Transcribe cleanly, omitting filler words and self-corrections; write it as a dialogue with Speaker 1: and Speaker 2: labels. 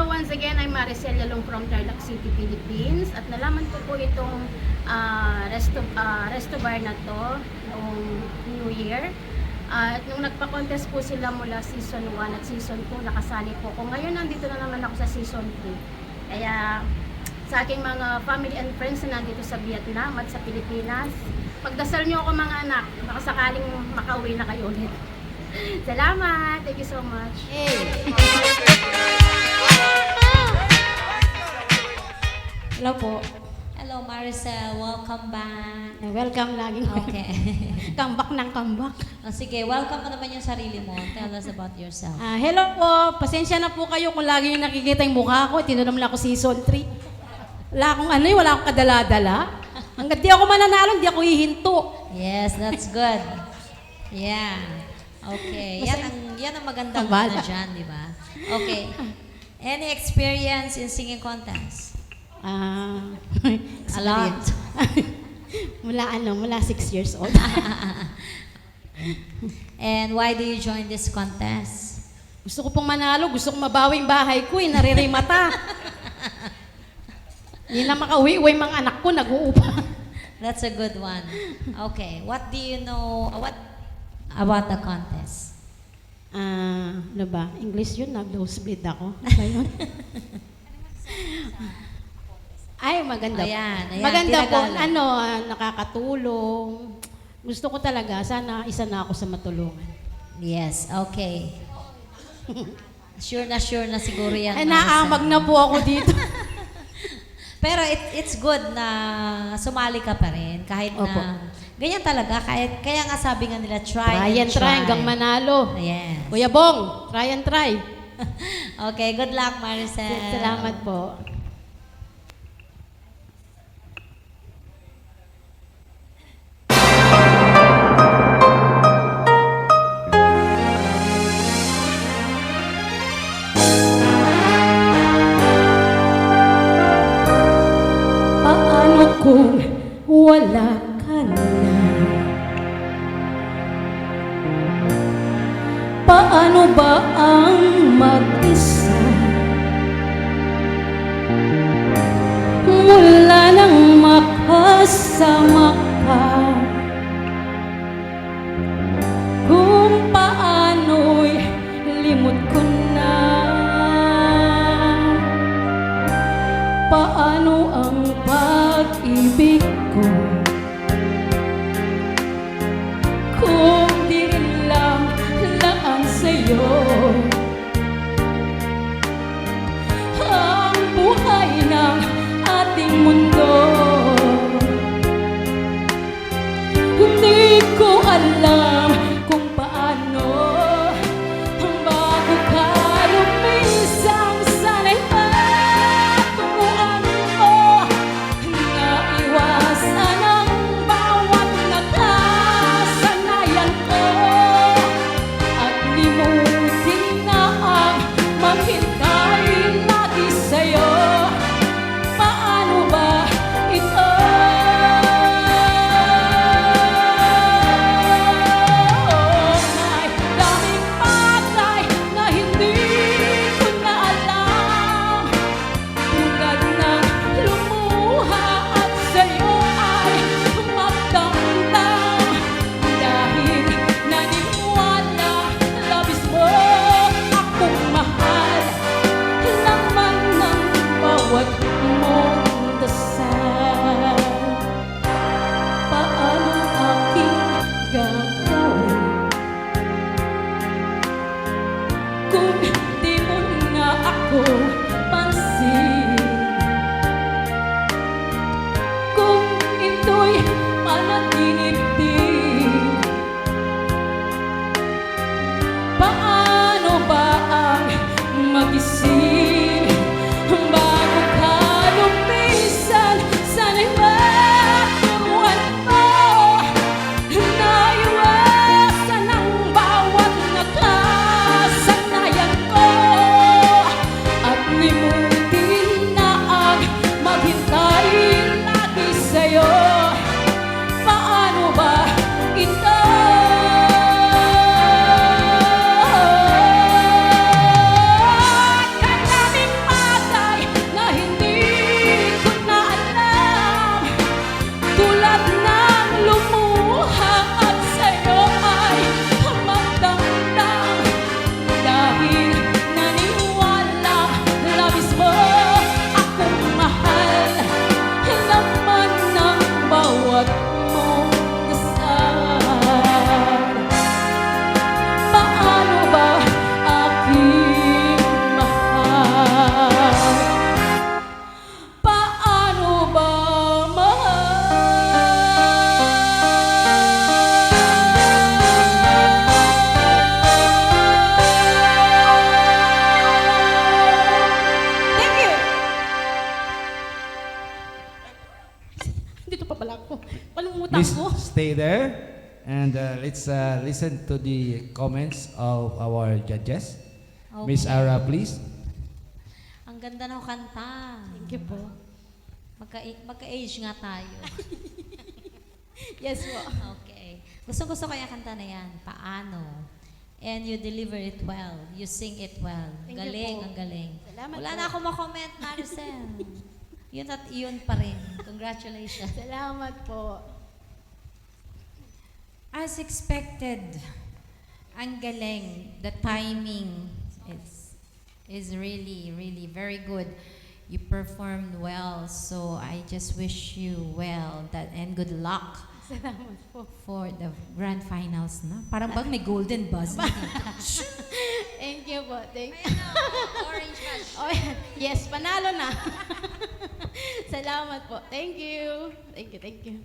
Speaker 1: Hello, once again, I'm Maricel Yalong from Tarlac City, Philippines. At nalaman ko po itong resto bar na to noong New Year. At nung nagpa-contest po sila mula season 1 at season 2, nakasali po ko. Ngayon, nandito na naman ako sa season 3. Kaya sa aking mga family and friends na nandito sa Vietnam at sa Pilipinas, pagdasal niyo ako mga anak, baka sakaling makauwi na kayo ulit. Salamat! Thank you so much!
Speaker 2: Hello po.
Speaker 3: Hello Maricel, welcome back.
Speaker 2: Welcome laging.
Speaker 3: Okay.
Speaker 2: Comeback ng comeback.
Speaker 3: Sige, welcome mo naman yung sarili mo. Tell us about yourself.
Speaker 2: Hello po. Pasensya na po kayo kung lagi yung nakikita yung mukha ko. Tinanong lang ako season 3. Wala akong wala akong kadala-dala. Hanggat di ako mananalo, di ako hihinto.
Speaker 3: Yes, that's good. Yeah. Okay. Yan ang magandang ano dyan, di ba? Okay. Any experience in singing contest? A lot.
Speaker 2: Mula 6 years old.
Speaker 3: And why do you join this contest?
Speaker 2: Gusto ko pong manalo, gusto ko mabawi yung bahay ko, naririmata. Hindi na makauwi-uwi mga anak ko, nag-uupa.
Speaker 3: That's a good one. Okay. What do you know about the contest?
Speaker 2: Ano ba? English yun, nag-nosebleed ako. Ano ba yun? Ay, maganda.
Speaker 3: Ayan,
Speaker 2: Maganda po,
Speaker 3: tinagalan.
Speaker 2: nakakatulong. Gusto ko talaga, sana isa na ako sa matulungan.
Speaker 3: Yes, okay. Sure na siguro yan.
Speaker 2: Ay,
Speaker 3: Maricel.
Speaker 2: naamag na po ako dito.
Speaker 3: Pero it's good na sumali ka pa rin. Kahit
Speaker 2: Opo.
Speaker 3: na, ganyan talaga. Kaya nga sabi nga nila, try and
Speaker 2: Try hanggang manalo.
Speaker 3: Yes.
Speaker 2: Kuya Bong, try and try.
Speaker 3: Okay, good luck, Maricel.
Speaker 2: Salamat po. Paano kung wala ka na? Paano ba ang mag-isa? Mula nang makasama ka, kung paano'y limot ko na. Paano ang pag-ibig ko kung di rin lang laan sa'yo? Ang buhay ng ating mundo, hindi ko alam kung paano. Bago ka lumisang sana'y paturuan mo, naiwasan ang bawat nakasanayan ko, at limutin na ang maghintay lagi sa'yo. Paano ba ito? May daming bagay na hindi ko na alam, tulad ng lumuha at sa'yo ay magdamdam, dahil naniniwala labis mo akong mahal, laman ng bawat mong dasal. Paano aking gagawin kung di mo na ako pansin? Kung ito'y panaginip din, paano ba ang magising? Bago ka lumisan, sana'y maturuan mo, naiwasan ang bawat nakasanayan ko, at limutin na ang maghintay lagi sa'yo. Paano ba ito? Please
Speaker 4: Please stay there and let's listen to the comments of our judges. Miss
Speaker 3: Okay.
Speaker 4: Ara, please.
Speaker 3: Ang ganda ng kanta.
Speaker 2: Thank you po.
Speaker 3: Magka-age nga tayo.
Speaker 2: Yes po.
Speaker 3: Okay. Gusto ko yung kanta na yan. Paano? And you deliver it well. You sing it well.
Speaker 2: Thank you
Speaker 3: galing,
Speaker 2: po.
Speaker 3: ang galing.
Speaker 2: Salamat
Speaker 3: Wala
Speaker 2: po.
Speaker 3: na akong makomment, Maricel. Yun at yun pa rin. Congratulations.
Speaker 2: Salamat po.
Speaker 5: As expected, ang galing, the timing is really, really very good. You performed well, so I just wish you well and good luck
Speaker 2: Salamat po.
Speaker 5: for the grand finals na. Parang bang may golden buzz.
Speaker 2: Thank you po. Thank you.
Speaker 3: Orange bag.
Speaker 2: Oh, yes, panalo na. Salamat po. Thank you. Thank you, thank you.